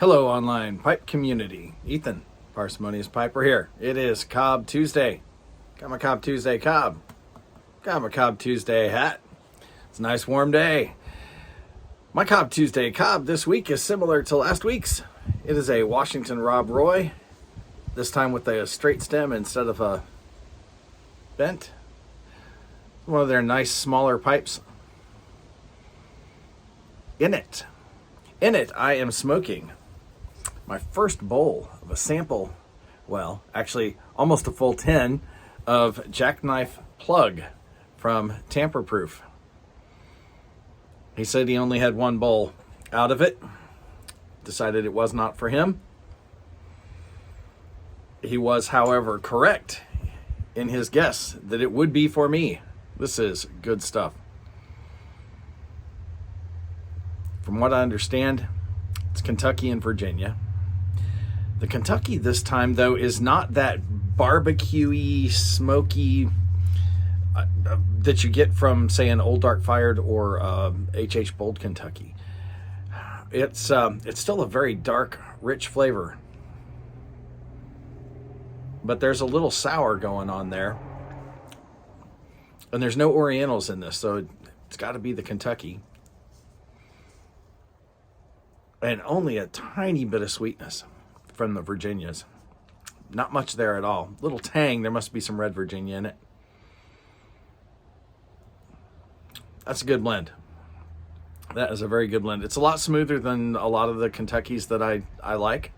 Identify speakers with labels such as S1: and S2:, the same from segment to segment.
S1: Hello, online pipe community. Ethan, Parsimonious Piper here. It is Cobb Tuesday. Got my Cobb Tuesday cob. Got my Cobb Tuesday hat. It's a nice warm day. My Cobb Tuesday cob this week is similar to last week's. It is a Washington Rob Roy, this time with a straight stem instead of a bent. One of their nice smaller pipes. In it, I am smoking my first bowl of a sample, well, actually almost a full 10 of JackKnife plug from Tamper Proof. He said he only had one bowl out of it. Decided it was not for him. He was, however, correct in his guess that it would be for me. This is good stuff. From what I understand, it's Kentucky and Virginia. The Kentucky this time, though, is not that barbecue-y, smoky that you get from, say, an Old Dark Fired or H.H. Bold Kentucky. It's still a very dark, rich flavor. But there's a little sour going on there. And there's no Orientals in this, so it's got to be the Kentucky. And only a tiny bit of sweetness from the Virginias. Not much there at all. Little tang. There must be some red Virginia in it. That's a good blend. That is a very good blend. It's a lot smoother than a lot of the Kentuckys that I like.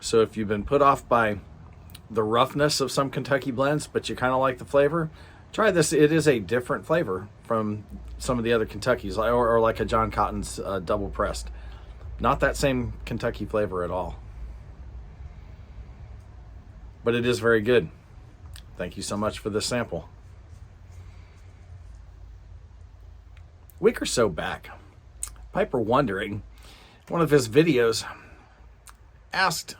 S1: So if you've been put off by the roughness of some Kentucky blends, but you kind of like the flavor, try this. It is a different flavor from some of the other Kentuckys, or like a John Cotton's double pressed. Not that same Kentucky flavor at all. But it is very good. Thank you so much for this sample. A week or so back, Piper Wondering, one of his videos, asked,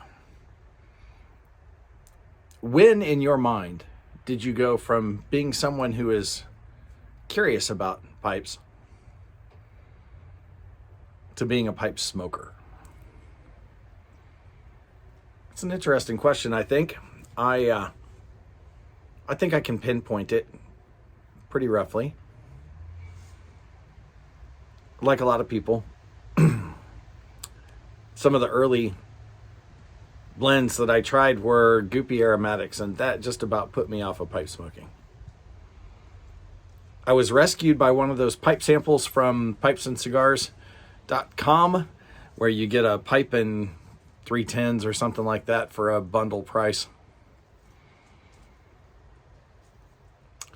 S1: when in your mind did you go from being someone who is curious about pipes to being a pipe smoker? It's an interesting question, I think. I think I can pinpoint it pretty roughly. Like a lot of people, some of the early blends that I tried were goopy aromatics, and that just about put me off of pipe smoking. I was rescued by one of those pipe samples from pipesandcigars.com, where you get a pipe and 310s or something like that for a bundle price.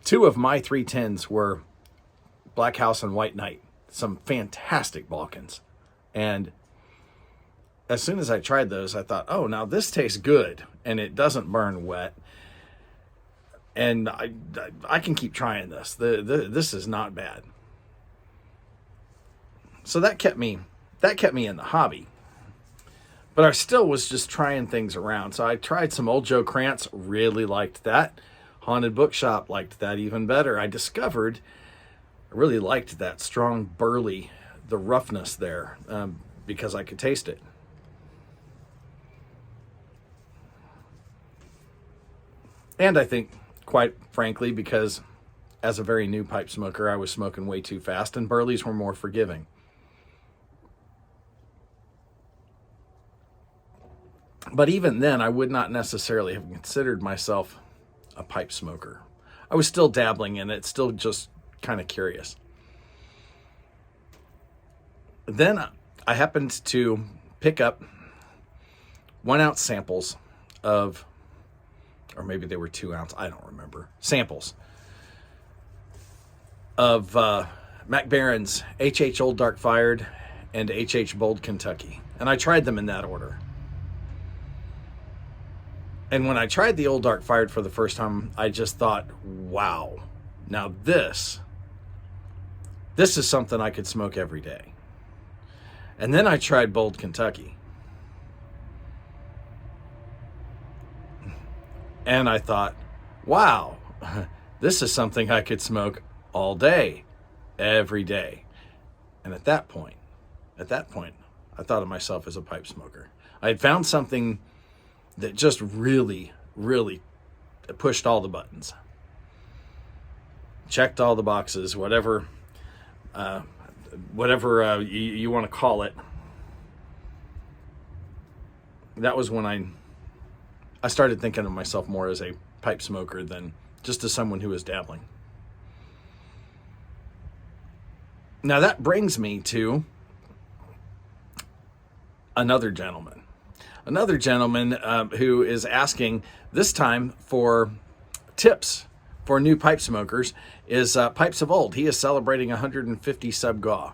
S1: 2 of my 310s were Black House and White Knight, some fantastic Balkans. And as soon as I tried those, I thought, oh, now this tastes good, and it doesn't burn wet. And I can keep trying this. This is not bad. So that kept me in the hobby. But I still was just trying things around. So I tried some Old Joe Krantz, really liked that. Haunted Bookshop, liked that even better. I discovered I really liked that strong burley, the roughness there, because I could taste it. And I think, quite frankly, because as a very new pipe smoker, I was smoking way too fast, and burleys were more forgiving. But even then, I would not necessarily have considered myself a pipe smoker. I was still dabbling in it, still just kind of curious. Then I happened to pick up 1 ounce samples of, or maybe they were 2 ounce, I don't remember, samples of Mac Barron's H.H. Old Dark Fired and H.H. Bold Kentucky. And I tried them in that order. And when I tried the Old Dark Fired for the first time, I just thought, wow, now this is something I could smoke every day. And then I tried Bold Kentucky. And I thought, wow, this is something I could smoke all day, every day. And at that point, I thought of myself as a pipe smoker. I had found something that just really, really pushed all the buttons, checked all the boxes, whatever you want to call it. That was when I started thinking of myself more as a pipe smoker than just as someone who was dabbling. Now that brings me to another gentleman who is asking this time for tips for new pipe smokers. Is Pipes of Old. He is celebrating 150 sub GAW.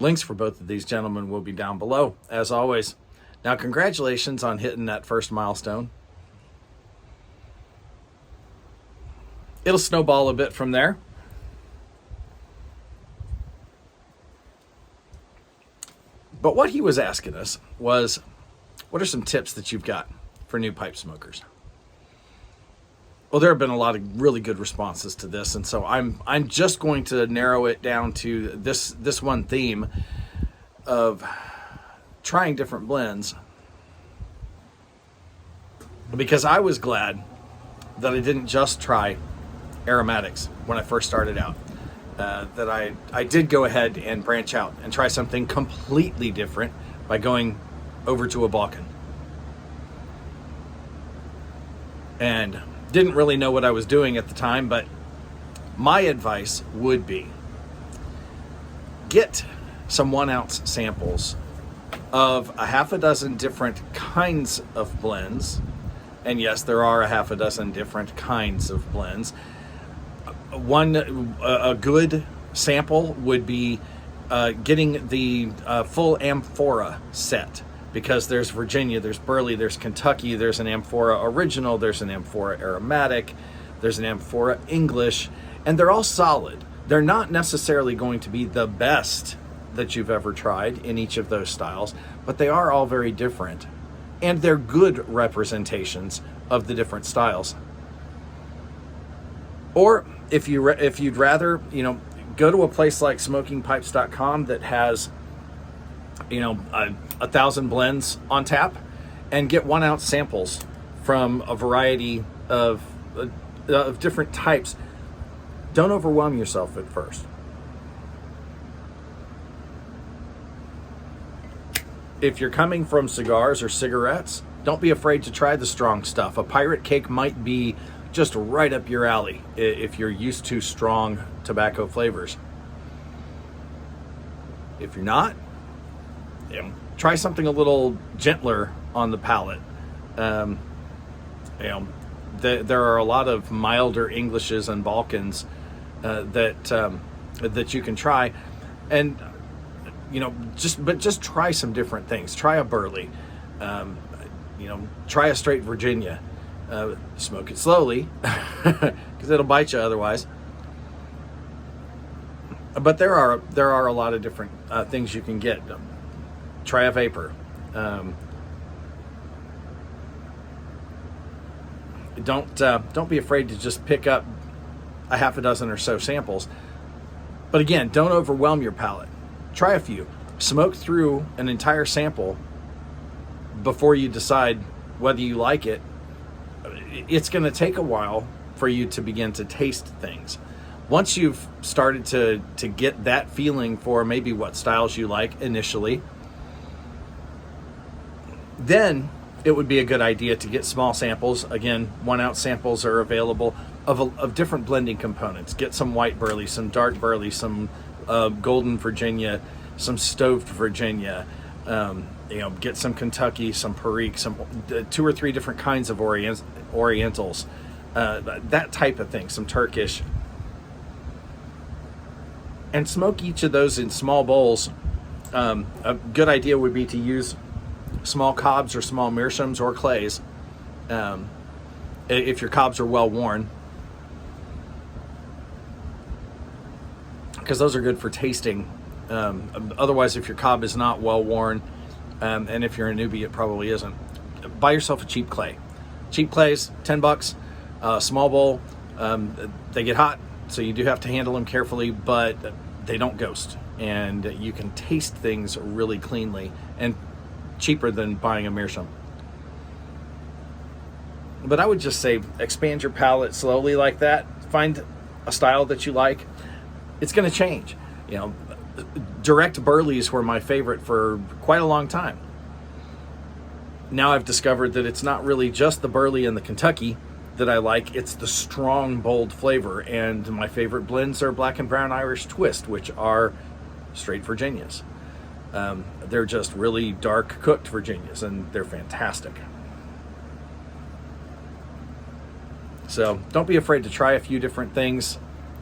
S1: Links for both of these gentlemen will be down below, as always. Now, congratulations on hitting that first milestone. It'll snowball a bit from there. But what he was asking us was, what are some tips that you've got for new pipe smokers? Well, there have been a lot of really good responses to this, and so I'm just going to narrow it down to this one theme of trying different blends, because I was glad that I didn't just try aromatics when I first started out. That I did go ahead and branch out and try something completely different by going over to a Balkan. And didn't really know what I was doing at the time, but my advice would be get some 1 ounce samples of a half a dozen different kinds of blends. And yes, there are a half a dozen different kinds of blends. A good sample would be getting the full amphora set, because there's Virginia, there's Burley, there's Kentucky, there's an amphora original, there's an amphora aromatic, there's an amphora English, and they're all solid. They're not necessarily going to be the best that you've ever tried in each of those styles, but they are all very different, and they're good representations of the different styles. Or if you'd rather, go to a place like smokingpipes.com that has, 1,000 blends on tap, and get 1 ounce samples from a variety of different types. Don't overwhelm yourself at first. If you're coming from cigars or cigarettes, don't be afraid to try the strong stuff. A pirate cake might be just right up your alley if you're used to strong tobacco flavors. If you're not, try something a little gentler on the palate. There are a lot of milder Englishes and Balkans that you can try, and just try some different things. Try a Burley, try a straight Virginia. Smoke it slowly, because it'll bite you otherwise. But there are a lot of different things you can get. Try a vapor. Don't be afraid to just pick up a half a dozen or so samples. But again, don't overwhelm your palate. Try a few. Smoke through an entire sample before you decide whether you like it. It's going to take a while for you to begin to taste things. Once you've started to get that feeling for maybe what styles you like initially, then it would be a good idea to get small samples. Again, 1 ounce samples are available of different blending components. Get some white Burley, some dark Burley, some golden Virginia, some stoved Virginia. Get some Kentucky, some Perique, some 2 or 3 different kinds of Orientals, that type of thing, some Turkish. And smoke each of those in small bowls. A good idea would be to use small cobs or small meerschaums or clays, if your cobs are well worn, because those are good for tasting. Otherwise, if your cob is not well worn, and if you're a newbie, it probably isn't, buy yourself a cheap clay. Cheap clays, $10, small bowl. They get hot, so you do have to handle them carefully, but they don't ghost, and you can taste things really cleanly and cheaper than buying a meerschaum. But I would just say expand your palate slowly like that. Find a style that you like. It's going to change. You know, direct burleys were my favorite for quite a long time. Now I've discovered that it's not really just the burley and the Kentucky that I like. It's the strong, bold flavor. And my favorite blends are Black and Brown Irish Twist, which are straight Virginias. They're just really dark cooked Virginias, and they're fantastic. So don't be afraid to try a few different things.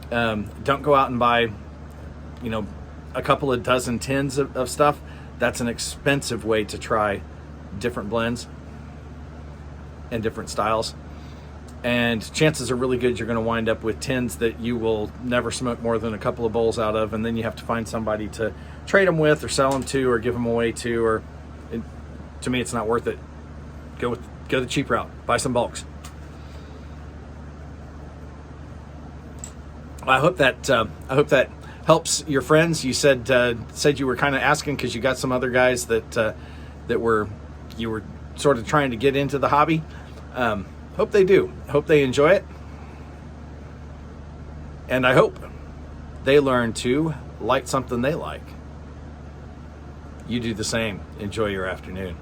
S1: Don't go out and buy, a couple of dozen tins of stuff. That's an expensive way to try different blends and different styles. And chances are really good you're going to wind up with tins that you will never smoke more than a couple of bowls out of, and then you have to find somebody to trade them with or sell them to or give them away to, to me it's not worth it. Go the cheap route. Buy some bulks. I hope that helps your friends. You said you were kind of asking because you got some other guys that you were sort of trying to get into the hobby. Hope they do. Hope they enjoy it, and I hope they learn to light something they like. You do the same. Enjoy your afternoon.